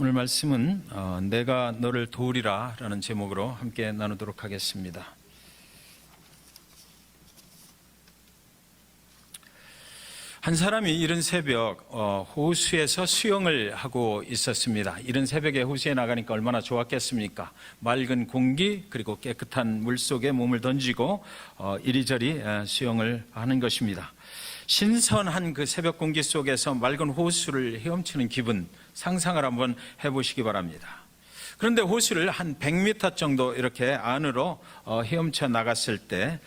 오늘 말씀은 내가 너를 도우리라 라는 제목으로 함께 나누도록 하겠습니다. 한 사람이 이른 새벽 호수에서 수영을 하고 있었습니다. 이른 새벽에 호수에 나가니까 얼마나 좋았겠습니까? 맑은 공기 그리고 깨끗한 물속에 몸을 던지고 이리저리 수영을 하는 것입니다. 신선한 그 새벽 공기 속에서 맑은 호수를 헤엄치는 기분 상상을 한번 해보시기 바랍니다. 그런데 호수를 한 100m 정도 이렇게 안으로 헤엄쳐 나갔을 때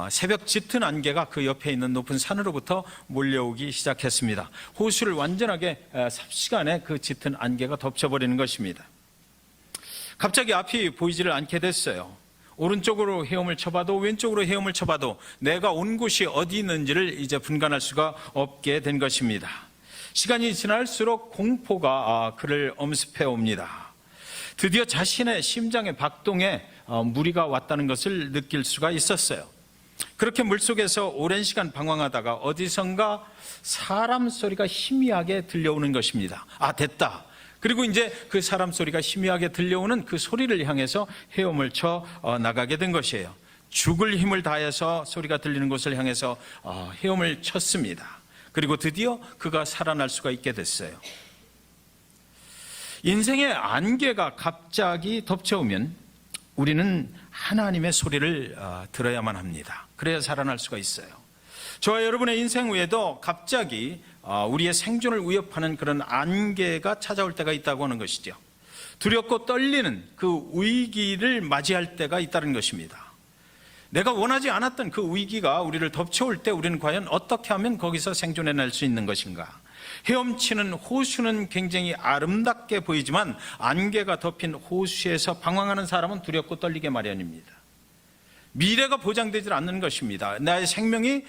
새벽 짙은 안개가 그 옆에 있는 높은 산으로부터 몰려오기 시작했습니다. 호수를 완전하게 삽시간에 그 짙은 안개가 덮쳐버리는 것입니다. 갑자기 앞이 보이지를 않게 됐어요. 오른쪽으로 헤엄을 쳐봐도 왼쪽으로 헤엄을 쳐봐도 내가 온 곳이 어디 있는지를 이제 분간할 수가 없게 된 것입니다. 시간이 지날수록 공포가 그를 엄습해 옵니다. 드디어 자신의 심장의 박동에 무리가 왔다는 것을 느낄 수가 있었어요. 그렇게 물속에서 오랜 시간 방황하다가 어디선가 사람 소리가 희미하게 들려오는 것입니다. 됐다. 그리고 이제 그 사람 소리가 희미하게 들려오는 그 소리를 향해서 헤엄을 쳐 나가게 된 것이에요. 죽을 힘을 다해서 소리가 들리는 곳을 향해서 헤엄을 쳤습니다. 그리고 드디어 그가 살아날 수가 있게 됐어요. 인생의 안개가 갑자기 덮쳐오면 우리는 하나님의 소리를 들어야만 합니다. 그래야 살아날 수가 있어요. 저와 여러분의 인생 외에도 갑자기 우리의 생존을 위협하는 그런 안개가 찾아올 때가 있다고 하는 것이죠. 두렵고 떨리는 그 위기를 맞이할 때가 있다는 것입니다. 내가 원하지 않았던 그 위기가 우리를 덮쳐올 때 우리는 과연 어떻게 하면 거기서 생존해낼 수 있는 것인가? 헤엄치는 호수는 굉장히 아름답게 보이지만 안개가 덮인 호수에서 방황하는 사람은 두렵고 떨리게 마련입니다. 미래가 보장되지 않는 것입니다. 나의 생명이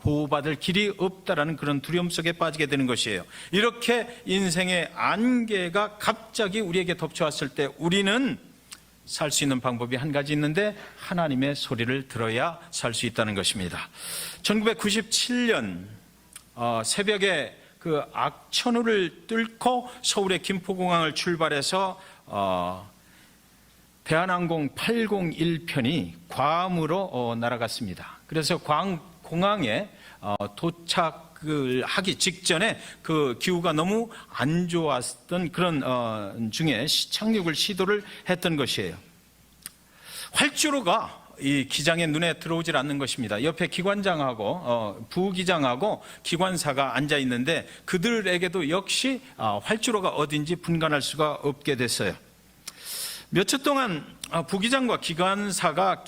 보호받을 길이 없다라는 그런 두려움 속에 빠지게 되는 것이에요. 이렇게 인생의 안개가 갑자기 우리에게 덮쳐왔을 때 우리는 살 수 있는 방법이 한 가지 있는데 하나님의 소리를 들어야 살 수 있다는 것입니다. 1997년 새벽에 그 악천후를 뚫고 서울의 김포공항을 출발해서 대한항공 801편이 괌으로 날아갔습니다. 그래서 공항에 도착을 하기 직전에 그 기후가 너무 안 좋았던 그런 중에 착륙을 시도를 했던 것이에요. 활주로가 이 기장의 눈에 들어오질 않는 것입니다. 옆에 기관장하고 부기장하고 기관사가 앉아 있는데 그들에게도 역시 활주로가 어딘지 분간할 수가 없게 됐어요. 몇 초 동안 부기장과 기관사가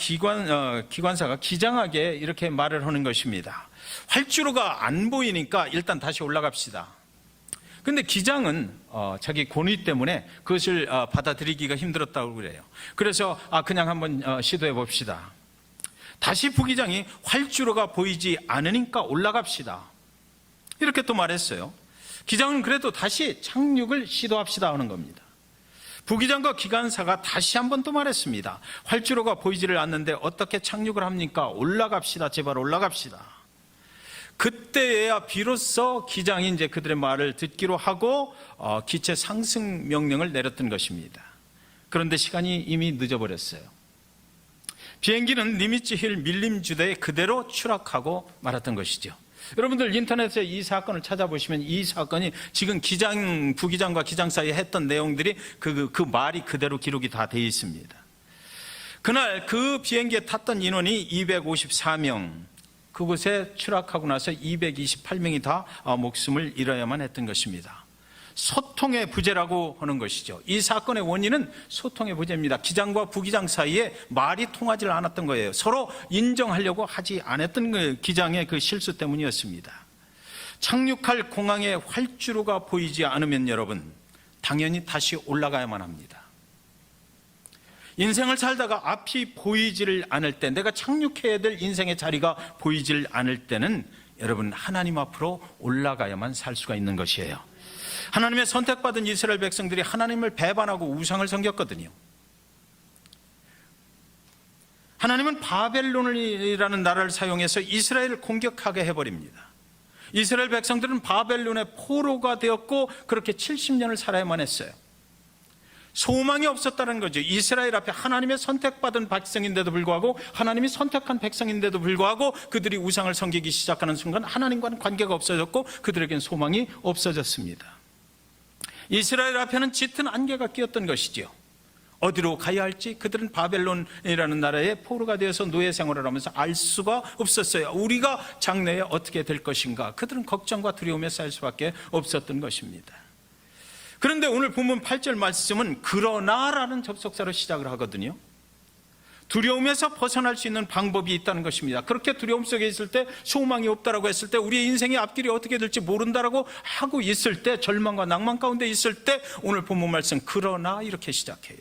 기장에게 이렇게 말을 하는 것입니다. 활주로가 안 보이니까 일단 다시 올라갑시다. 근데 기장은 자기 권위 때문에 그것을 받아들이기가 힘들었다고 그래요. 그래서 그냥 한번 시도해 봅시다. 다시 부기장이 활주로가 보이지 않으니까 올라갑시다. 이렇게 또 말했어요. 기장은 그래도 다시 착륙을 시도합시다 하는 겁니다. 부기장과 기관사가 다시 한번 또 말했습니다. 활주로가 보이지를 않는데 어떻게 착륙을 합니까? 올라갑시다. 제발 올라갑시다. 그때야 비로소 기장이 이제 그들의 말을 듣기로 하고 기체 상승 명령을 내렸던 것입니다. 그런데 시간이 이미 늦어버렸어요. 비행기는 니미츠 힐 밀림주대에 그대로 추락하고 말았던 것이죠. 여러분들 인터넷에 이 사건을 찾아보시면 이 사건이 지금 부기장과 기장 사이에 했던 내용들이 그 말이 그대로 기록이 다 되어 있습니다. 그날 그 비행기에 탔던 인원이 254명, 그곳에 추락하고 나서 228명이 다 목숨을 잃어야만 했던 것입니다. 소통의 부재라고 하는 것이죠. 이 사건의 원인은 소통의 부재입니다. 기장과 부기장 사이에 말이 통하지 않았던 거예요. 서로 인정하려고 하지 않았던 그 기장의 그 실수 때문이었습니다. 착륙할 공항에 활주로가 보이지 않으면 여러분 당연히 다시 올라가야만 합니다. 인생을 살다가 앞이 보이지를 않을 때, 내가 착륙해야 될 인생의 자리가 보이질 않을 때는 여러분 하나님 앞으로 올라가야만 살 수가 있는 것이에요. 하나님의 선택받은 이스라엘 백성들이 하나님을 배반하고 우상을 섬겼거든요. 하나님은 바벨론이라는 나라를 사용해서 이스라엘을 공격하게 해버립니다. 이스라엘 백성들은 바벨론의 포로가 되었고 그렇게 70년을 살아야만 했어요. 소망이 없었다는 거죠. 이스라엘 앞에 하나님의 선택받은 백성인데도 불구하고, 하나님이 선택한 백성인데도 불구하고 그들이 우상을 섬기기 시작하는 순간 하나님과는 관계가 없어졌고 그들에겐 소망이 없어졌습니다. 이스라엘 앞에는 짙은 안개가 끼었던 것이죠. 어디로 가야 할지 그들은 바벨론이라는 나라에 포로가 되어서 노예 생활을 하면서 알 수가 없었어요. 우리가 장래에 어떻게 될 것인가, 그들은 걱정과 두려움에 쌓일 수밖에 없었던 것입니다. 그런데 오늘 본문 8절 말씀은 그러나라는 접속사로 시작을 하거든요. 두려움에서 벗어날 수 있는 방법이 있다는 것입니다. 그렇게 두려움 속에 있을 때, 소망이 없다라고 했을 때, 우리의 인생의 앞길이 어떻게 될지 모른다라고 하고 있을 때, 절망과 낭만 가운데 있을 때 오늘 본문 말씀 그러나 이렇게 시작해요.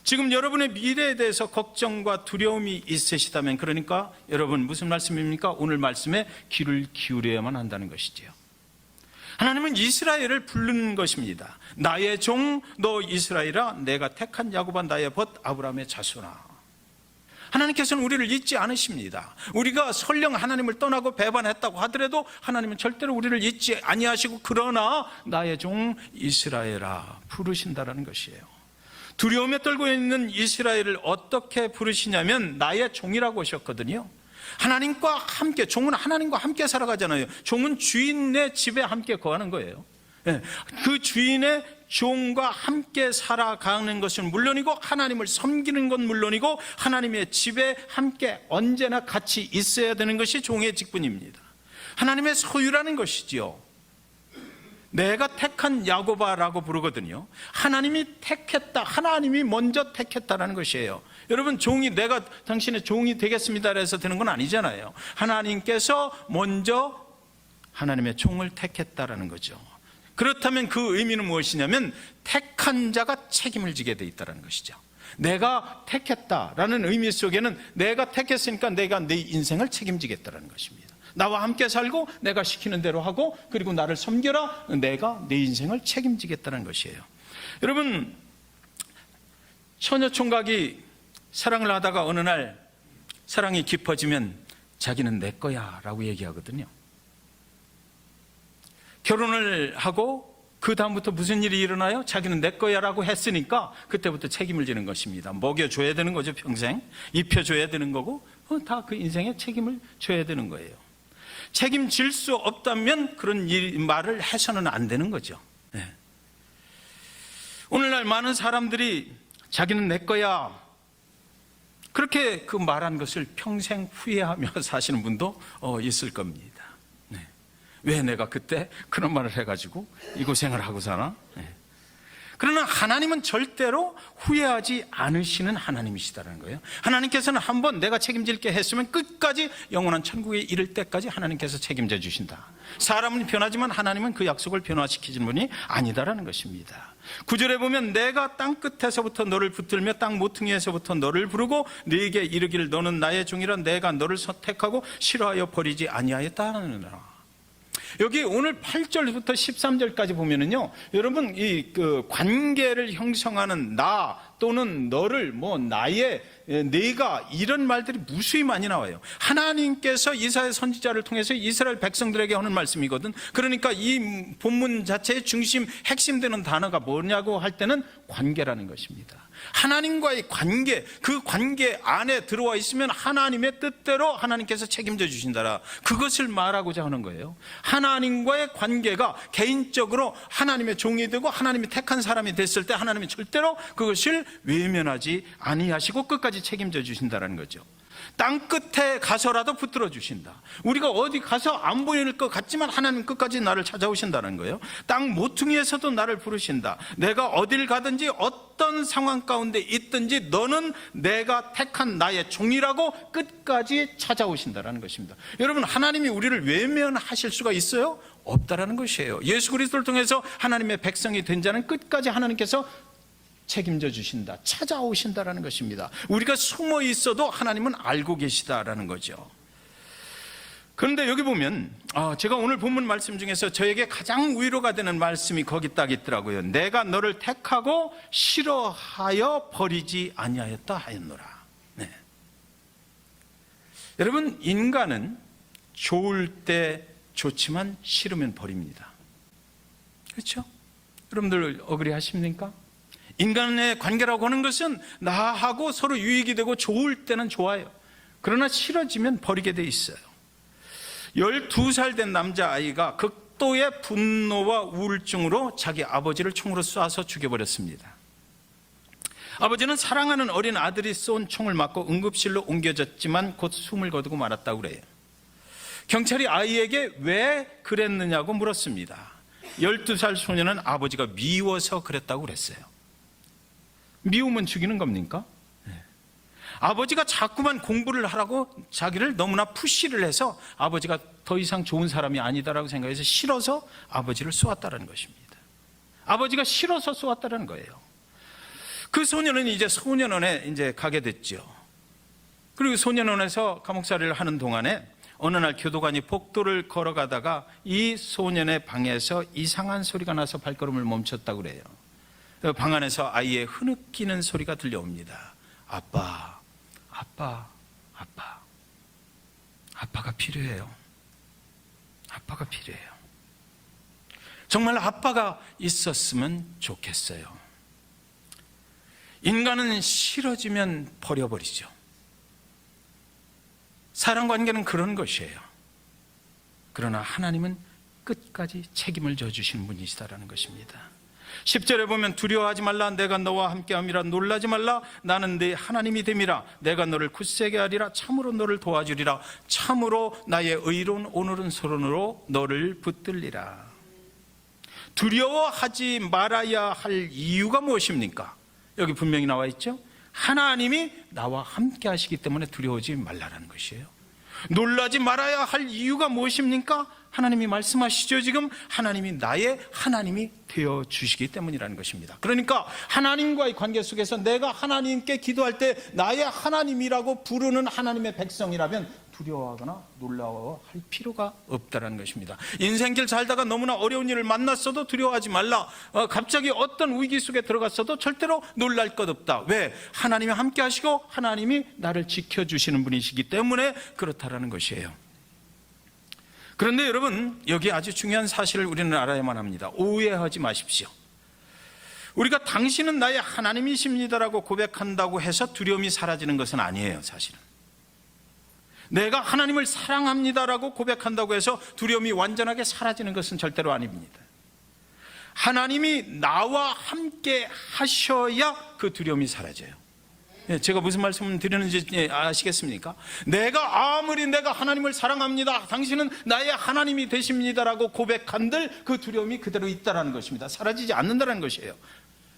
지금 여러분의 미래에 대해서 걱정과 두려움이 있으시다면, 그러니까 여러분 무슨 말씀입니까? 오늘 말씀에 귀를 기울여야만 한다는 것이지요. 하나님은 이스라엘을 부르는 것입니다. 나의 종 너 이스라엘아, 내가 택한 야곱아, 나의 벗 아브라함의 자손아. 하나님께서는 우리를 잊지 않으십니다. 우리가 설령 하나님을 떠나고 배반했다고 하더라도 하나님은 절대로 우리를 잊지 아니하시고 그러나 나의 종 이스라엘아 부르신다라는 것이에요. 두려움에 떨고 있는 이스라엘을 어떻게 부르시냐면 나의 종이라고 하셨거든요. 하나님과 함께, 종은 하나님과 함께 살아가잖아요. 종은 주인의 집에 함께 거하는 거예요. 그 주인의 종과 함께 살아가는 것은 물론이고, 하나님을 섬기는 건 물론이고, 하나님의 집에 함께 언제나 같이 있어야 되는 것이 종의 직분입니다. 하나님의 소유라는 것이지요. 내가 택한 야곱아라고 부르거든요. 하나님이 택했다, 하나님이 먼저 택했다라는 것이에요. 여러분, 종이 내가 당신의 종이 되겠습니다 해서 되는 건 아니잖아요. 하나님께서 먼저 하나님의 종을 택했다라는 거죠. 그렇다면 그 의미는 무엇이냐면 택한 자가 책임을 지게 돼 있다는 것이죠. 내가 택했다라는 의미 속에는 내가 택했으니까 내가 내 인생을 책임지겠다는 것입니다. 나와 함께 살고 내가 시키는 대로 하고, 그리고 나를 섬겨라, 내가 내 인생을 책임지겠다는 것이에요. 여러분, 처녀총각이 사랑을 하다가 어느 날 사랑이 깊어지면 자기는 내 거야 라고 얘기하거든요. 결혼을 하고 그 다음부터 무슨 일이 일어나요? 자기는 내 거야 라고 했으니까 그때부터 책임을 지는 것입니다. 먹여줘야 되는 거죠. 평생 입혀줘야 되는 거고, 다 그 인생에 책임을 져야 되는 거예요. 책임질 수 없다면 그런 말을 해서는 안 되는 거죠. 네. 오늘날 많은 사람들이 자기는 내 거야 그렇게 그 말한 것을 평생 후회하며 사시는 분도 있을 겁니다. 네. 왜 내가 그때 그런 말을 해가지고 이 고생을 하고 사나? 네. 그러나 하나님은 절대로 후회하지 않으시는 하나님이시다는 거예요. 하나님께서는 한번 내가 책임질게 했으면 끝까지 영원한 천국에 이를 때까지 하나님께서 책임져 주신다. 사람은 변하지만 하나님은 그 약속을 변화시키는 분이 아니다라는 것입니다. 9절에 보면 내가 땅끝에서부터 너를 붙들며 땅 모퉁이에서부터 너를 부르고 네게 이르기를 너는 나의 종이라 내가 너를 선택하고 싫어하여 버리지 아니하였다느니라. 여기 오늘 8절부터 13절까지 보면은요, 여러분 이 그 관계를 형성하는 나 또는 너를 나의 내가 이런 말들이 무수히 많이 나와요. 하나님께서 이사야 선지자를 통해서 이스라엘 백성들에게 하는 말씀이거든. 그러니까 이 본문 자체의 중심 핵심되는 단어가 뭐냐고 할 때는 관계라는 것입니다. 하나님과의 관계, 그 관계 안에 들어와 있으면 하나님의 뜻대로 하나님께서 책임져 주신다라, 그것을 말하고자 하는 거예요. 하나님과의 관계가 개인적으로 하나님의 종이 되고 하나님이 택한 사람이 됐을 때 하나님이 절대로 그것을 외면하지 아니하시고 끝까지 책임져 주신다는 거죠. 땅 끝에 가서라도 붙들어 주신다. 우리가 어디 가서 안 보일 것 같지만 하나님 끝까지 나를 찾아오신다는 거예요. 땅 모퉁이에서도 나를 부르신다. 내가 어딜 가든지 어떤 상황 가운데 있든지 너는 내가 택한 나의 종이라고 끝까지 찾아오신다는 것입니다. 여러분, 하나님이 우리를 외면하실 수가 있어요? 없다라는 것이에요. 예수 그리스도를 통해서 하나님의 백성이 된 자는 끝까지 하나님께서 책임져 주신다, 찾아오신다라는 것입니다. 우리가 숨어 있어도 하나님은 알고 계시다라는 거죠. 그런데 여기 보면 제가 오늘 본문 말씀 중에서 저에게 가장 위로가 되는 말씀이 거기 딱 있더라고요. 내가 너를 택하고 싫어하여 버리지 아니하였다 하였노라. 네. 여러분, 인간은 좋을 때 좋지만 싫으면 버립니다. 그렇죠? 여러분들 어그리 하십니까? 인간의 관계라고 하는 것은 나하고 서로 유익이 되고 좋을 때는 좋아요. 그러나 싫어지면 버리게 돼 있어요. 12살 된 남자아이가 극도의 분노와 우울증으로 자기 아버지를 총으로 쏴서 죽여버렸습니다. 아버지는 사랑하는 어린 아들이 쏜 총을 맞고 응급실로 옮겨졌지만 곧 숨을 거두고 말았다고 그래요. 경찰이 아이에게 왜 그랬느냐고 물었습니다. 12살 소년은 아버지가 미워서 그랬다고 그랬어요. 미우면 죽이는 겁니까? 아버지가 자꾸만 공부를 하라고 자기를 너무나 푸시를 해서 아버지가 더 이상 좋은 사람이 아니다라고 생각해서 싫어서 아버지를 쏘았다는 것입니다. 아버지가 싫어서 쏘았다는 거예요. 그 소년은 이제 소년원에 이제 가게 됐죠. 그리고 소년원에서 감옥살이를 하는 동안에 어느 날 교도관이 복도를 걸어가다가 이 소년의 방에서 이상한 소리가 나서 발걸음을 멈췄다고 그래요. 방 안에서 아이의 흐느끼는 소리가 들려옵니다. 아빠, 아빠, 아빠. 아빠가 필요해요. 아빠가 필요해요. 정말 아빠가 있었으면 좋겠어요. 인간은 싫어지면 버려버리죠. 사랑관계는 그런 것이에요. 그러나 하나님은 끝까지 책임을 져주시는 분이시다라는 것입니다. 10절에 보면 두려워하지 말라. 내가 너와 함께함이라. 놀라지 말라. 나는 네 하나님이 됨이라. 내가 너를 굳세게 하리라. 참으로 너를 도와주리라. 참으로 나의 의로운 오늘은 서론으로 너를 붙들리라. 두려워하지 말아야 할 이유가 무엇입니까? 여기 분명히 나와 있죠. 하나님이 나와 함께 하시기 때문에 두려워하지 말라라는 것이에요. 놀라지 말아야 할 이유가 무엇입니까? 하나님이 말씀하시죠. 지금 하나님이 나의 하나님이 되어주시기 때문이라는 것입니다. 그러니까 하나님과의 관계 속에서 내가 하나님께 기도할 때 나의 하나님이라고 부르는 하나님의 백성이라면 두려워하거나 놀라워할 필요가 없다는 것입니다. 인생길 살다가 너무나 어려운 일을 만났어도 두려워하지 말라. 갑자기 어떤 위기 속에 들어갔어도 절대로 놀랄 것 없다. 왜? 하나님이 함께 하시고 하나님이 나를 지켜주시는 분이시기 때문에 그렇다라는 것이에요. 그런데 여러분, 여기 아주 중요한 사실을 우리는 알아야만 합니다. 오해하지 마십시오. 우리가 당신은 나의 하나님이십니다라고 고백한다고 해서 두려움이 사라지는 것은 아니에요. 사실은 내가 하나님을 사랑합니다라고 고백한다고 해서 두려움이 완전하게 사라지는 것은 절대로 아닙니다. 하나님이 나와 함께 하셔야 그 두려움이 사라져요. 제가 무슨 말씀을 드리는지 아시겠습니까? 내가 아무리 내가 하나님을 사랑합니다, 당신은 나의 하나님이 되십니다라고 고백한들 그 두려움이 그대로 있다는 것입니다. 사라지지 않는다는 것이에요.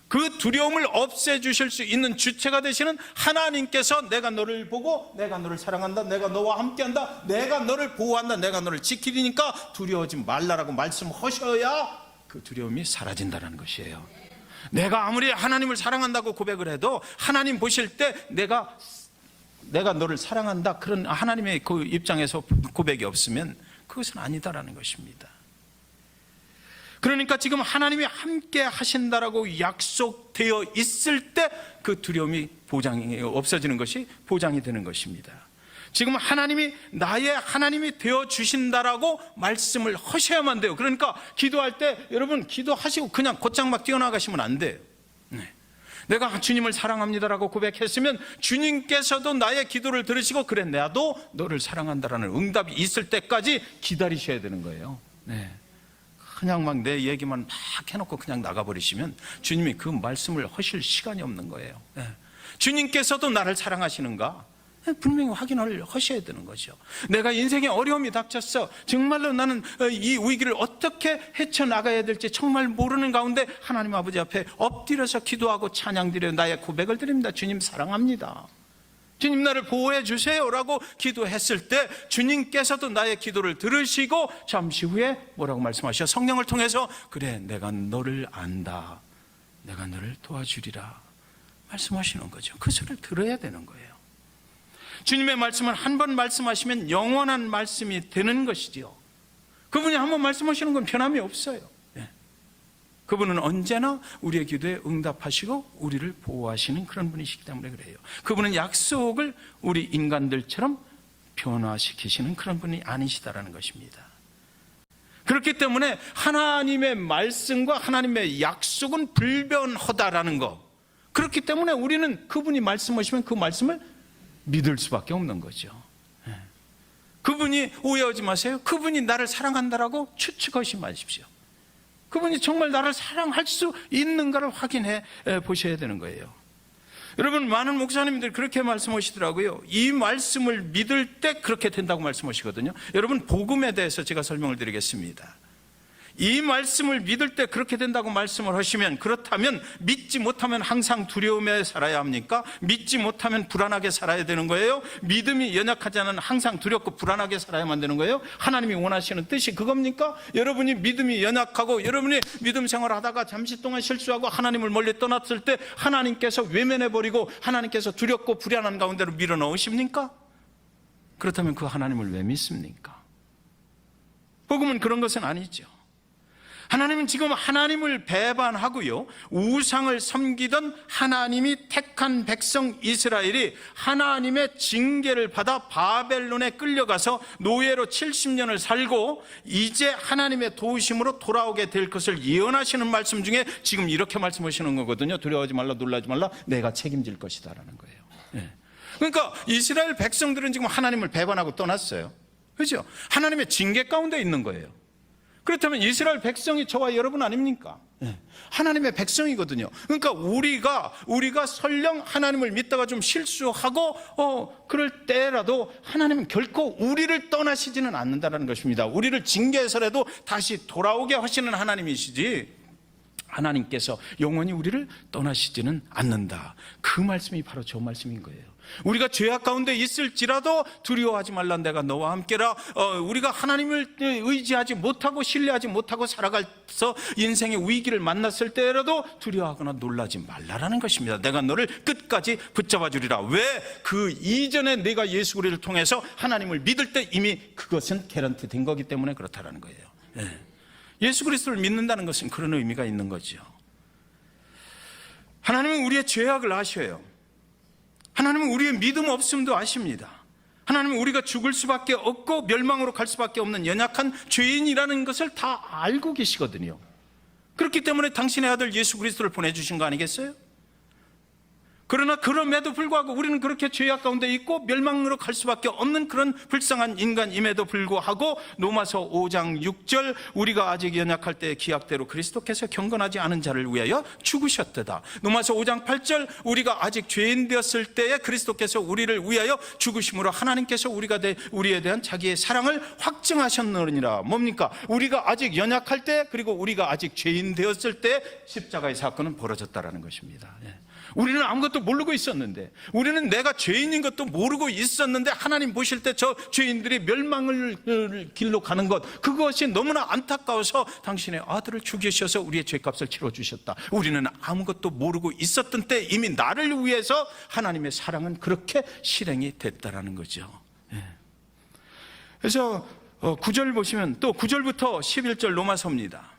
그 두려움을 없애주실 수 있는 주체가 되시는 하나님께서 내가 너를 보고 내가 너를 사랑한다, 내가 너와 함께한다, 내가 너를 보호한다, 내가 너를 지키리니까 두려워하지 말라라고 말씀하셔야 그 두려움이 사라진다는 것이에요. 내가 아무리 하나님을 사랑한다고 고백을 해도 하나님 보실 때 내가 너를 사랑한다 그런 하나님의 그 입장에서 고백이 없으면 그것은 아니다라는 것입니다. 그러니까 지금 하나님이 함께 하신다라고 약속되어 있을 때 그 두려움이 보장이 없어지는 것이 보장이 되는 것입니다. 지금 하나님이 나의 하나님이 되어 주신다라고 말씀을 하셔야만 돼요. 그러니까 기도할 때 여러분 기도하시고 그냥 곧장 막 뛰어나가시면 안 돼요. 내가 주님을 사랑합니다라고 고백했으면 주님께서도 나의 기도를 들으시고 그래 나도 너를 사랑한다라는 응답이 있을 때까지 기다리셔야 되는 거예요. 그냥 막 내 얘기만 막 해놓고 그냥 나가버리시면 주님이 그 말씀을 하실 시간이 없는 거예요. 주님께서도 나를 사랑하시는가? 분명히 확인을 하셔야 되는 거죠. 내가 인생에 어려움이 닥쳤어. 정말로 나는 이 위기를 어떻게 헤쳐나가야 될지 정말 모르는 가운데 하나님 아버지 앞에 엎드려서 기도하고 찬양드려 나의 고백을 드립니다. 주님 사랑합니다. 주님 나를 보호해 주세요 라고 기도했을 때 주님께서도 나의 기도를 들으시고 잠시 후에 뭐라고 말씀하셔? 성령을 통해서 그래 내가 너를 안다, 내가 너를 도와주리라 말씀하시는 거죠. 그 소리를 들어야 되는 거예요. 주님의 말씀은 한 번 말씀하시면 영원한 말씀이 되는 것이지요. 그분이 한 번 말씀하시는 건 변함이 없어요. 그분은 언제나 우리의 기도에 응답하시고 우리를 보호하시는 그런 분이시기 때문에 그래요. 그분은 약속을 우리 인간들처럼 변화시키시는 그런 분이 아니시다라는 것입니다. 그렇기 때문에 하나님의 말씀과 하나님의 약속은 불변하다라는 거, 그렇기 때문에 우리는 그분이 말씀하시면 그 말씀을 믿을 수밖에 없는 거죠. 그분이, 오해하지 마세요, 그분이 나를 사랑한다라고 추측하지 마십시오. 그분이 정말 나를 사랑할 수 있는가를 확인해 보셔야 되는 거예요. 여러분, 많은 목사님들이 그렇게 말씀하시더라고요. 이 말씀을 믿을 때 그렇게 된다고 말씀하시거든요. 여러분, 복음에 대해서 제가 설명을 드리겠습니다. 이 말씀을 믿을 때 그렇게 된다고 말씀을 하시면, 그렇다면 믿지 못하면 항상 두려움에 살아야 합니까? 믿지 못하면 불안하게 살아야 되는 거예요? 믿음이 연약하지 않은 항상 두렵고 불안하게 살아야만 되는 거예요? 하나님이 원하시는 뜻이 그겁니까? 여러분이 믿음이 연약하고 여러분이 믿음 생활하다가 잠시 동안 실수하고 하나님을 멀리 떠났을 때 하나님께서 외면해버리고 하나님께서 두렵고 불안한 가운데로 밀어넣으십니까? 그렇다면 그 하나님을 왜 믿습니까? 복음은 그런 것은 아니죠. 하나님은 지금 하나님을 배반하고요, 우상을 섬기던 하나님이 택한 백성 이스라엘이 하나님의 징계를 받아 바벨론에 끌려가서 노예로 70년을 살고 이제 하나님의 도우심으로 돌아오게 될 것을 예언하시는 말씀 중에 지금 이렇게 말씀하시는 거거든요. 두려워하지 말라, 놀라지 말라, 내가 책임질 것이다 라는 거예요. 그러니까 이스라엘 백성들은 지금 하나님을 배반하고 떠났어요. 그렇죠? 하나님의 징계 가운데 있는 거예요. 그렇다면 이스라엘 백성이 저와 여러분 아닙니까? 하나님의 백성이거든요. 그러니까 우리가 설령 하나님을 믿다가 좀 실수하고 그럴 때라도 하나님은 결코 우리를 떠나시지는 않는다는 것입니다. 우리를 징계해서라도 다시 돌아오게 하시는 하나님이시지, 하나님께서 영원히 우리를 떠나시지는 않는다. 그 말씀이 바로 저 말씀인 거예요. 우리가 죄악 가운데 있을지라도 두려워하지 말라, 내가 너와 함께라. 우리가 하나님을 의지하지 못하고 신뢰하지 못하고 살아가서 인생의 위기를 만났을 때라도 두려워하거나 놀라지 말라라는 것입니다. 내가 너를 끝까지 붙잡아 주리라. 왜? 그 이전에 내가 예수 그리스도를 통해서 하나님을 믿을 때 이미 그것은 개런티 된 거기 때문에 그렇다라는 거예요. 예수 그리스도를 믿는다는 것은 그런 의미가 있는 거죠. 하나님은 우리의 죄악을 아셔요. 하나님은 우리의 믿음 없음도 아십니다. 하나님은 우리가 죽을 수밖에 없고 멸망으로 갈 수밖에 없는 연약한 죄인이라는 것을 다 알고 계시거든요. 그렇기 때문에 당신의 아들 예수 그리스도를 보내주신 거 아니겠어요? 그러나 그럼에도 불구하고 우리는 그렇게 죄악 가운데 있고 멸망으로 갈 수밖에 없는 그런 불쌍한 인간임에도 불구하고 로마서 5장 6절, 우리가 아직 연약할 때의 기약대로 그리스도께서 경건하지 않은 자를 위하여 죽으셨도다. 로마서 5장 8절, 우리가 아직 죄인 되었을 때에 그리스도께서 우리를 위하여 죽으심으로 하나님께서 우리에 대한 자기의 사랑을 확증하셨느니라. 뭡니까? 우리가 아직 연약할 때, 그리고 우리가 아직 죄인 되었을 때 십자가의 사건은 벌어졌다라는 것입니다. 우리는 아무것도 모르고 있었는데, 우리는 내가 죄인인 것도 모르고 있었는데 하나님 보실 때 저 죄인들이 멸망을 길로 가는 것, 그것이 너무나 안타까워서 당신의 아들을 죽이셔서 우리의 죄값을 치러주셨다. 우리는 아무것도 모르고 있었던 때 이미 나를 위해서 하나님의 사랑은 그렇게 실행이 됐다라는 거죠. 그래서 9절 보시면, 또 9절부터 11절 로마서입니다.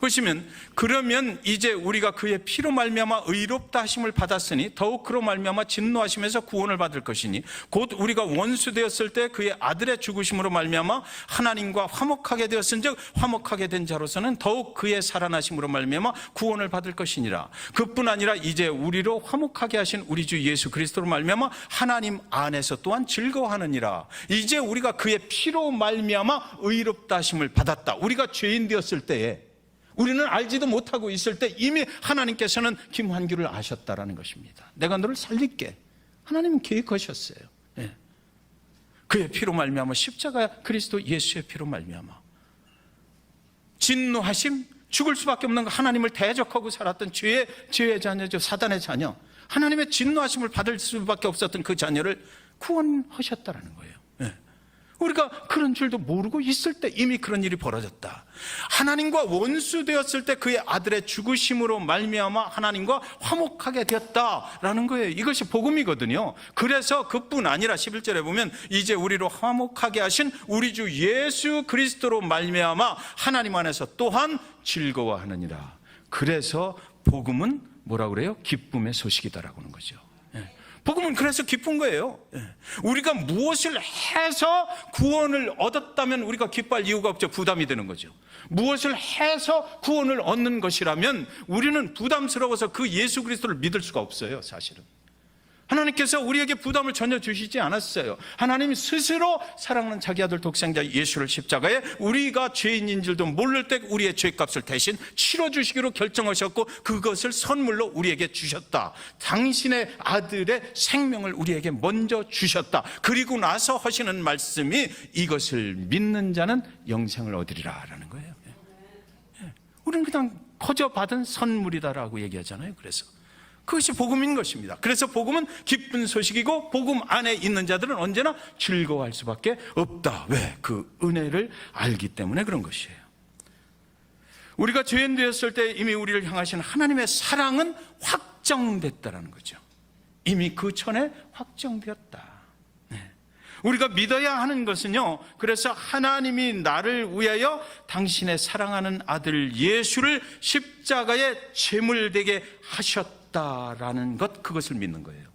보시면, 그러면 이제 우리가 그의 피로 말미암아 의롭다 하심을 받았으니 더욱 그로 말미암아 진노하심에서 구원을 받을 것이니 곧 우리가 원수 되었을 때 그의 아들의 죽으심으로 말미암아 하나님과 화목하게 되었은즉 화목하게 된 자로서는 더욱 그의 살아나심으로 말미암아 구원을 받을 것이니라. 그뿐 아니라 이제 우리로 화목하게 하신 우리 주 예수 그리스도로 말미암아 하나님 안에서 또한 즐거워하느니라. 이제 우리가 그의 피로 말미암아 의롭다 하심을 받았다. 우리가 죄인 되었을 때에, 우리는 알지도 못하고 있을 때 이미 하나님께서는 김환규를 아셨다라는 것입니다. 내가 너를 살릴게, 하나님은 계획하셨어요. 그의 피로 말미암아, 십자가 그리스도 예수의 피로 말미암아 진노하심, 죽을 수밖에 없는 하나님을 대적하고 살았던 죄의 자녀죠, 사단의 자녀, 하나님의 진노하심을 받을 수밖에 없었던 그 자녀를 구원하셨다라는 거예요. 우리가 그런 줄도 모르고 있을 때 이미 그런 일이 벌어졌다. 하나님과 원수 되었을 때 그의 아들의 죽으심으로 말미암아 하나님과 화목하게 되었다라는 거예요. 이것이 복음이거든요. 그래서 그뿐 아니라 11절에 보면 이제 우리로 화목하게 하신 우리 주 예수 그리스도로 말미암아 하나님 안에서 또한 즐거워하느니라. 그래서 복음은 뭐라고 그래요? 기쁨의 소식이다라고 하는 거죠. 복음은 그래서 기쁜 거예요. 우리가 무엇을 해서 구원을 얻었다면 우리가 기뻐할 이유가 없죠. 부담이 되는 거죠. 무엇을 해서 구원을 얻는 것이라면 우리는 부담스러워서 그 예수 그리스도를 믿을 수가 없어요. 사실은 하나님께서 우리에게 부담을 전혀 주시지 않았어요. 하나님이 스스로 사랑하는 자기 아들 독생자 예수를 십자가에 우리가 죄인인 줄도 모를 때 우리의 죄값을 대신 치러주시기로 결정하셨고 그것을 선물로 우리에게 주셨다. 당신의 아들의 생명을 우리에게 먼저 주셨다. 그리고 나서 하시는 말씀이 이것을 믿는 자는 영생을 얻으리라 라는 거예요. 우리는 그냥 거저 받은 선물이다라고 얘기하잖아요. 그래서 그것이 복음인 것입니다. 그래서 복음은 기쁜 소식이고 복음 안에 있는 자들은 언제나 즐거워할 수밖에 없다. 왜? 그 은혜를 알기 때문에 그런 것이에요. 우리가 죄인 되었을 때 이미 우리를 향하신 하나님의 사랑은 확정됐다라는 거죠. 이미 그 전에 확정되었다. 우리가 믿어야 하는 것은요, 그래서 하나님이 나를 위하여 당신의 사랑하는 아들 예수를 십자가에 제물되게 하셨다라는 것, 그것을 믿는 거예요.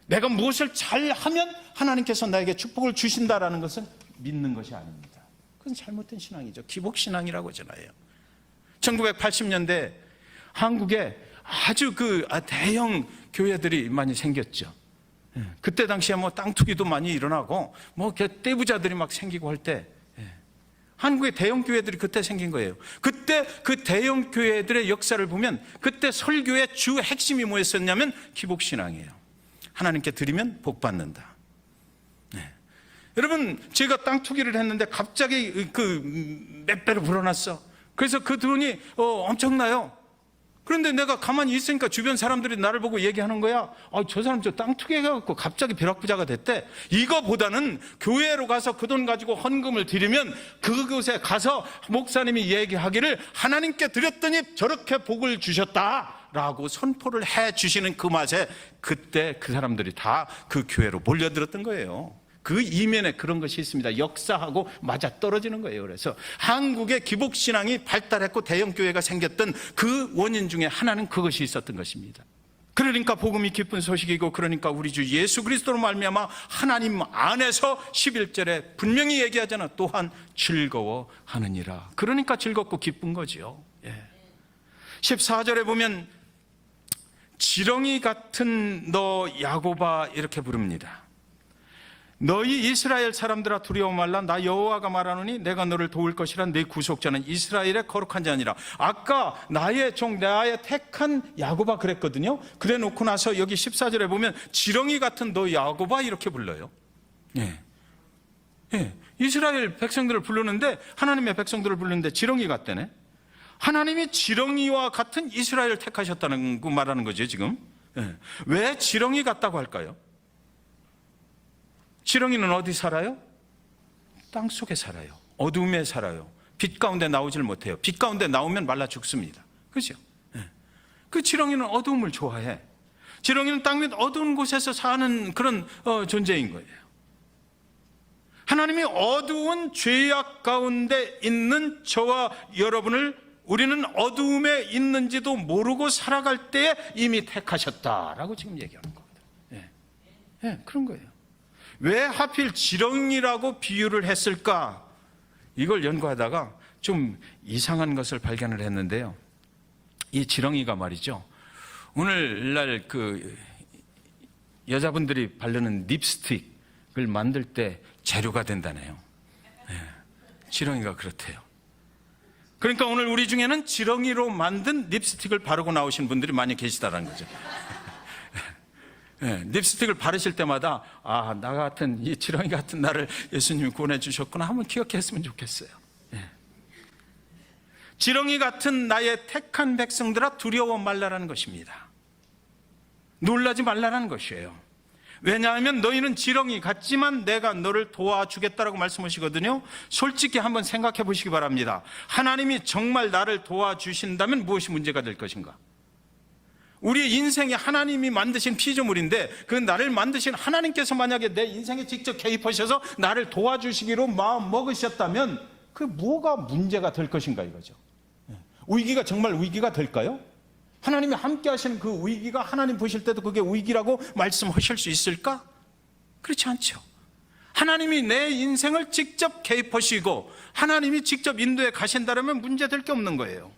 내가 무엇을 잘하면 하나님께서 나에게 축복을 주신다라는 것은 믿는 것이 아닙니다. 그건 잘못된 신앙이죠. 기복신앙이라고 하잖아요. 1980년대 한국에 아주 대형 교회들이 많이 생겼죠. 그때 당시에 땅 투기도 많이 일어나고 떼부자들이 막 생기고 할 때 한국의 대형 교회들이 그때 생긴 거예요. 그때 그 대형 교회들의 역사를 보면 그때 설교의 주 핵심이 뭐였었냐면 기복신앙이에요. 하나님께 드리면 복 받는다. 여러분, 제가 땅 투기를 했는데 갑자기 몇 배로 불어났어. 그래서 그 돈이 엄청나요. 그런데 내가 가만히 있으니까 주변 사람들이 나를 보고 얘기하는 거야. 저 사람 저 땅 투기해갖고 갑자기 벼락부자가 됐대. 이거보다는 교회로 가서 그 돈 가지고 헌금을 드리면 그곳에 가서 목사님이 얘기하기를 하나님께 드렸더니 저렇게 복을 주셨다라고 선포를 해 주시는 그 맛에 그때 그 사람들이 다 그 교회로 몰려들었던 거예요. 그 이면에 그런 것이 있습니다. 역사하고 맞아 떨어지는 거예요. 그래서 한국의 기복신앙이 발달했고 대형교회가 생겼던 그 원인 중에 하나는 그것이 있었던 것입니다. 그러니까 복음이 기쁜 소식이고, 그러니까 우리 주 예수 그리스도로 말미암아 하나님 안에서 11절에 분명히 얘기하잖아. 또한 즐거워하느니라. 그러니까 즐겁고 기쁜 거죠. 14절에 보면 지렁이 같은 너 야곱아 이렇게 부릅니다. 너희 이스라엘 사람들아 두려워 말라. 나 여호와가 말하노니 내가 너를 도울 것이라. 내 구속자는 이스라엘의 거룩한 자니라. 아까 나의 종 나의 택한 야곱아 그랬거든요. 그래 놓고 나서 여기 14절에 보면 지렁이 같은 너 야곱아 이렇게 불러요. 이스라엘 백성들을 부르는데, 하나님의 백성들을 부르는데 지렁이 같다네. 하나님이 지렁이와 같은 이스라엘을 택하셨다는 거 말하는 거죠 지금. 왜 지렁이 같다고 할까요? 지렁이는 어디 살아요? 땅 속에 살아요. 어둠에 살아요. 빛 가운데 나오질 못해요. 빛 가운데 나오면 말라 죽습니다. 그렇죠? 그 지렁이는 어두움을 좋아해. 지렁이는 땅 밑 어두운 곳에서 사는 그런 존재인 거예요. 하나님이 어두운 죄악 가운데 있는 저와 여러분을 우리는 어두움에 있는지도 모르고 살아갈 때에 이미 택하셨다라고 지금 얘기하는 겁니다. 그런 거예요. 왜 하필 지렁이라고 비유를 했을까? 이걸 연구하다가 좀 이상한 것을 발견을 했는데요. 이 지렁이가 말이죠, 오늘날 여자분들이 바르는 립스틱을 만들 때 재료가 된다네요. 지렁이가 그렇대요. 그러니까 오늘 우리 중에는 지렁이로 만든 립스틱을 바르고 나오신 분들이 많이 계시다는 거죠. 립스틱을 바르실 때마다 나 같은 이 지렁이 같은 나를 예수님이 구원해 주셨구나 한번 기억했으면 좋겠어요. 지렁이 같은 나의 택한 백성들아 두려워 말라라는 것입니다. 놀라지 말라라는 것이에요. 왜냐하면 너희는 지렁이 같지만 내가 너를 도와주겠다라고 말씀하시거든요. 솔직히 한번 생각해 보시기 바랍니다. 하나님이 정말 나를 도와주신다면 무엇이 문제가 될 것인가? 우리의 인생이 하나님이 만드신 피조물인데 그 나를 만드신 하나님께서 만약에 내 인생에 직접 개입하셔서 나를 도와주시기로 마음 먹으셨다면 그 뭐가 문제가 될 것인가 이거죠. 위기가 정말 위기가 될까요? 하나님이 함께 하시는 그 위기가 하나님 보실 때도 그게 위기라고 말씀하실 수 있을까? 그렇지 않죠. 하나님이 내 인생을 직접 개입하시고 하나님이 직접 인도해 가신다면 문제될 게 없는 거예요.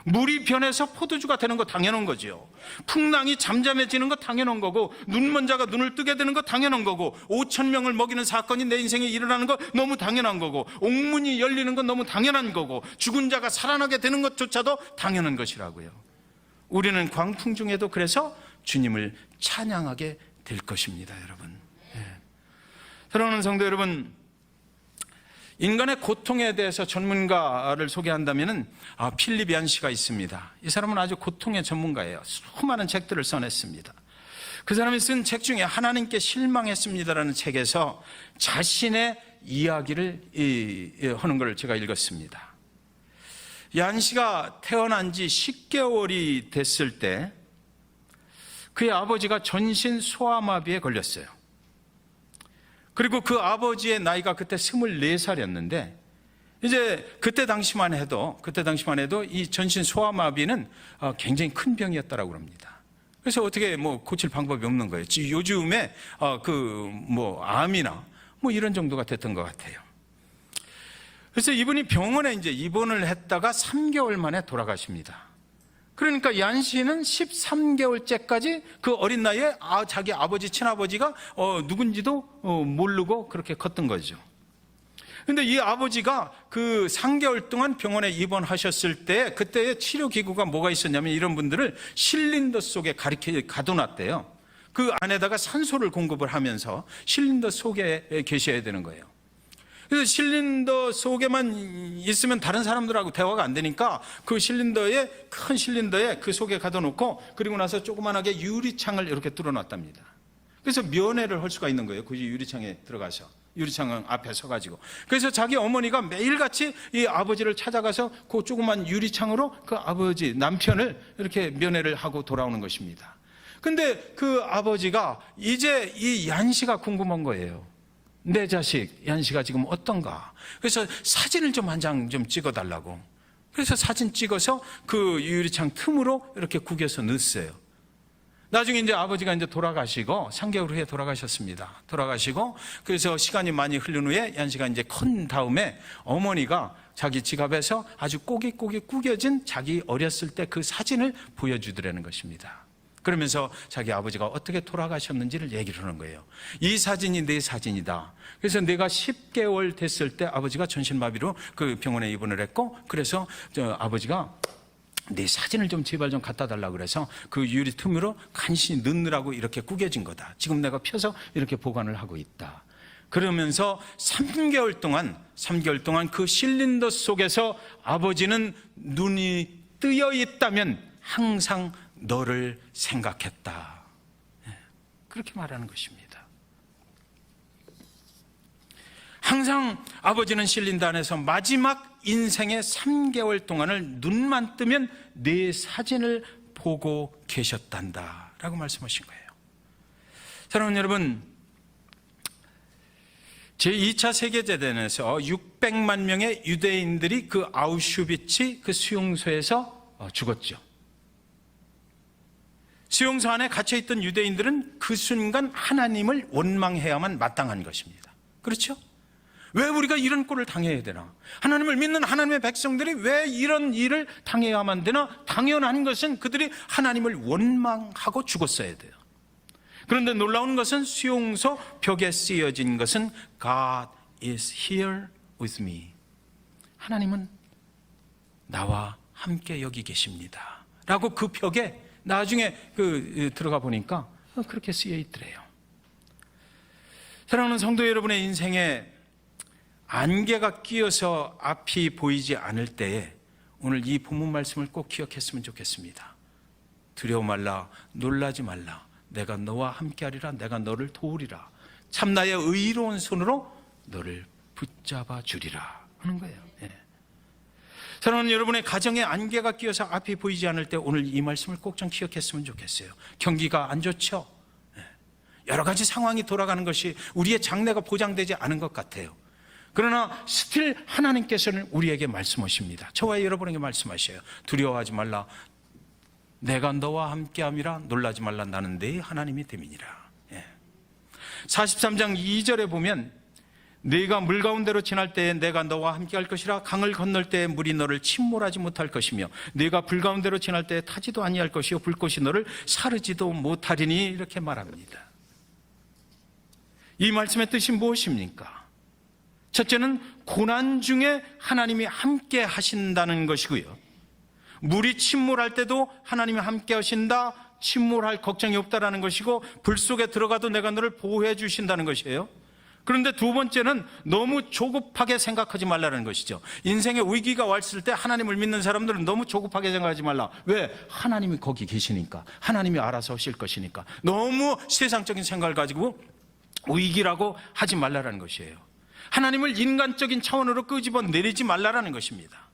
물이 변해서 포도주가 되는 거 당연한 거죠. 풍랑이 잠잠해지는 거 당연한 거고, 눈먼 자가 눈을 뜨게 되는 거 당연한 거고, 5천 명을 먹이는 사건이 내 인생에 일어나는 거 너무 당연한 거고, 옥문이 열리는 건 너무 당연한 거고, 죽은 자가 살아나게 되는 것조차도 당연한 것이라고요. 우리는 광풍 중에도 그래서 주님을 찬양하게 될 것입니다, 여러분. 사랑하는 성도 여러분, 인간의 고통에 대해서 전문가를 소개한다면 필립 얀시가 있습니다. 이 사람은 아주 고통의 전문가예요. 수많은 책들을 써냈습니다. 그 사람이 쓴 책 중에 하나님께 실망했습니다라는 책에서 자신의 이야기를 하는 걸 제가 읽었습니다. 얀시가 태어난 지 10개월이 됐을 때 그의 아버지가 전신 소아마비에 걸렸어요. 그리고 그 아버지의 나이가 그때 24살이었는데 이제 그때 당시만 해도 이 전신 소아마비는 굉장히 큰 병이었다라고 합니다. 그래서 어떻게 고칠 방법이 없는 거예요. 요즘에 암이나 이런 정도가 됐던 것 같아요. 그래서 이분이 병원에 이제 입원을 했다가 3개월 만에 돌아가십니다. 그러니까 얀 씨는 13개월째까지 그 어린 나이에 자기 아버지, 친아버지가 누군지도 모르고 그렇게 컸던 거죠. 근데 이 아버지가 그 3개월 동안 병원에 입원하셨을 때 그때의 치료기구가 뭐가 있었냐면 이런 분들을 실린더 속에 가둬놨대요. 그 안에다가 산소를 공급을 하면서 실린더 속에 계셔야 되는 거예요. 그래서 실린더 속에만 있으면 다른 사람들하고 대화가 안 되니까 그 큰 실린더에 그 속에 가둬놓고 그리고 나서 조그만하게 유리창을 이렇게 뚫어놨답니다. 그래서 면회를 할 수가 있는 거예요. 그 유리창에 들어가서. 유리창 앞에 서가지고. 그래서 자기 어머니가 매일같이 이 아버지를 찾아가서 그 조그만 유리창으로 그 아버지, 남편을 이렇게 면회를 하고 돌아오는 것입니다. 근데 그 아버지가 이제 이 얀 씨가 궁금한 거예요. 내 자식 얀 씨가 지금 어떤가? 그래서 사진을 좀 한 장 좀 찍어달라고. 그래서 사진 찍어서 그 유리창 틈으로 이렇게 구겨서 넣었어요. 나중에 이제 아버지가 이제 돌아가시고 3개월 후에 돌아가셨습니다. 돌아가시고 그래서 시간이 많이 흐른 후에 얀 씨가 이제 큰 다음에 어머니가 자기 지갑에서 아주 꼬깃꼬깃 구겨진 자기 어렸을 때 그 사진을 보여주더라는 것입니다. 그러면서 자기 아버지가 어떻게 돌아가셨는지를 얘기를 하는 거예요. 이 사진이 내 사진이다. 그래서 내가 10개월 됐을 때 아버지가 전신마비로 그 병원에 입원을 했고, 그래서 아버지가 내 사진을 좀 제발 좀 갖다 달라고 그래서 그 유리 틈으로 간신히 넣느라고 이렇게 구겨진 거다. 지금 내가 펴서 이렇게 보관을 하고 있다. 그러면서 3개월 동안 그 실린더 속에서 아버지는 눈이 뜨여 있다면 항상 너를 생각했다. 그렇게 말하는 것입니다. 항상 아버지는 실린더 안에서 마지막 인생의 3개월 동안을 눈만 뜨면 내 사진을 보고 계셨단다 라고 말씀하신 거예요. 사랑하는 여러분, 제2차 세계대전에서 600만 명의 유대인들이 그 아우슈비츠 그 수용소에서 죽었죠. 수용소 안에 갇혀있던 유대인들은 그 순간 하나님을 원망해야만 마땅한 것입니다. 그렇죠? 왜 우리가 이런 꼴을 당해야 되나? 하나님을 믿는 하나님의 백성들이 왜 이런 일을 당해야만 되나? 당연한 것은 그들이 하나님을 원망하고 죽었어야 돼요. 그런데 놀라운 것은 수용소 벽에 쓰여진 것은 God is here with me. 하나님은 나와 함께 여기 계십니다 라고 그 벽에 나중에 들어가 보니까 그렇게 쓰여 있더래요. 사랑하는 성도 여러분의 인생에 안개가 끼어서 앞이 보이지 않을 때에 오늘 이 본문 말씀을 꼭 기억했으면 좋겠습니다. 두려워 말라, 놀라지 말라. 내가 너와 함께하리라. 내가 너를 도우리라. 참 나의 의로운 손으로 너를 붙잡아 주리라 하는 거예요. 사랑하는 여러분의 가정에 안개가 끼어서 앞이 보이지 않을 때 오늘 이 말씀을 꼭 좀 기억했으면 좋겠어요. 경기가 안 좋죠. 여러 가지 상황이 돌아가는 것이 우리의 장래가 보장되지 않은 것 같아요. 그러나 스틸 하나님께서는 우리에게 말씀하십니다. 저와 여러분에게 말씀하셔요. 두려워하지 말라. 내가 너와 함께함이라 놀라지 말라 나는 네 하나님이 됨이니라. 43장 2절에 보면 네가 물 가운데로 지날 때에 내가 너와 함께할 것이라 강을 건널 때에 물이 너를 침몰하지 못할 것이며 네가 불 가운데로 지날 때에 타지도 아니할 것이요 불꽃이 너를 사르지도 못하리니 이렇게 말합니다. 이 말씀의 뜻이 무엇입니까? 첫째는 고난 중에 하나님이 함께 하신다는 것이고요, 물이 침몰할 때도 하나님이 함께 하신다, 침몰할 걱정이 없다라는 것이고, 불 속에 들어가도 내가 너를 보호해 주신다는 것이에요. 그런데 두 번째는 너무 조급하게 생각하지 말라는 것이죠. 인생에 위기가 왔을 때 하나님을 믿는 사람들은 너무 조급하게 생각하지 말라. 왜? 하나님이 거기 계시니까, 하나님이 알아서 하실 것이니까. 너무 세상적인 생각을 가지고 위기라고 하지 말라는 것이에요. 하나님을 인간적인 차원으로 끄집어 내리지 말라는 것입니다.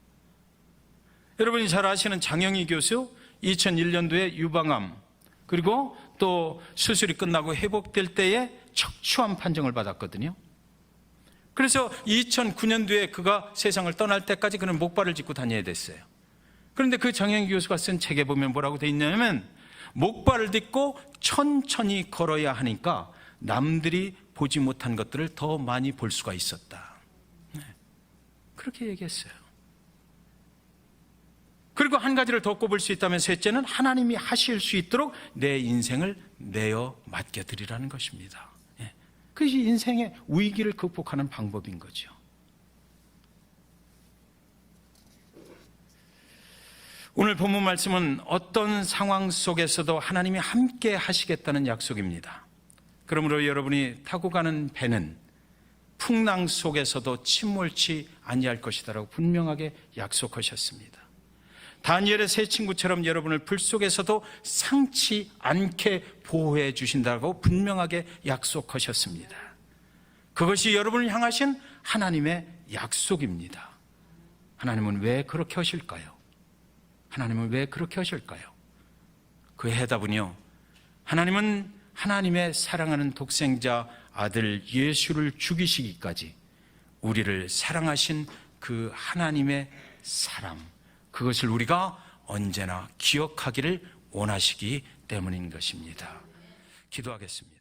여러분이 잘 아시는 장영희 교수, 2001년도에 유방암, 그리고 또 수술이 끝나고 회복될 때에 척추암 판정을 받았거든요. 그래서 2009년도에 그가 세상을 떠날 때까지 그는 목발을 짚고 다녀야 됐어요. 그런데 그 장영희 교수가 쓴 책에 보면 뭐라고 돼 있냐면, 목발을 딛고 천천히 걸어야 하니까 남들이 보지 못한 것들을 더 많이 볼 수가 있었다. 그렇게 얘기했어요. 그리고 한 가지를 더 꼽을 수 있다면, 셋째는 하나님이 하실 수 있도록 내 인생을 내어 맡겨드리라는 것입니다. 그것이 인생의 위기를 극복하는 방법인 거죠. 오늘 본문 말씀은 어떤 상황 속에서도 하나님이 함께 하시겠다는 약속입니다. 그러므로 여러분이 타고 가는 배는 풍랑 속에서도 침몰치 아니할 것이다라고 분명하게 약속하셨습니다. 다니엘의 세 친구처럼 여러분을 불 속에서도 상치 않게 보호해 주신다고 분명하게 약속하셨습니다. 그것이 여러분을 향하신 하나님의 약속입니다. 하나님은 왜 그렇게 하실까요? 하나님은 왜 그렇게 하실까요? 그 해답은요, 하나님은 하나님의 사랑하는 독생자 아들 예수를 죽이시기까지 우리를 사랑하신 그 하나님의 사랑, 그것을 우리가 언제나 기억하기를 원하시기 때문인 것입니다. 기도하겠습니다.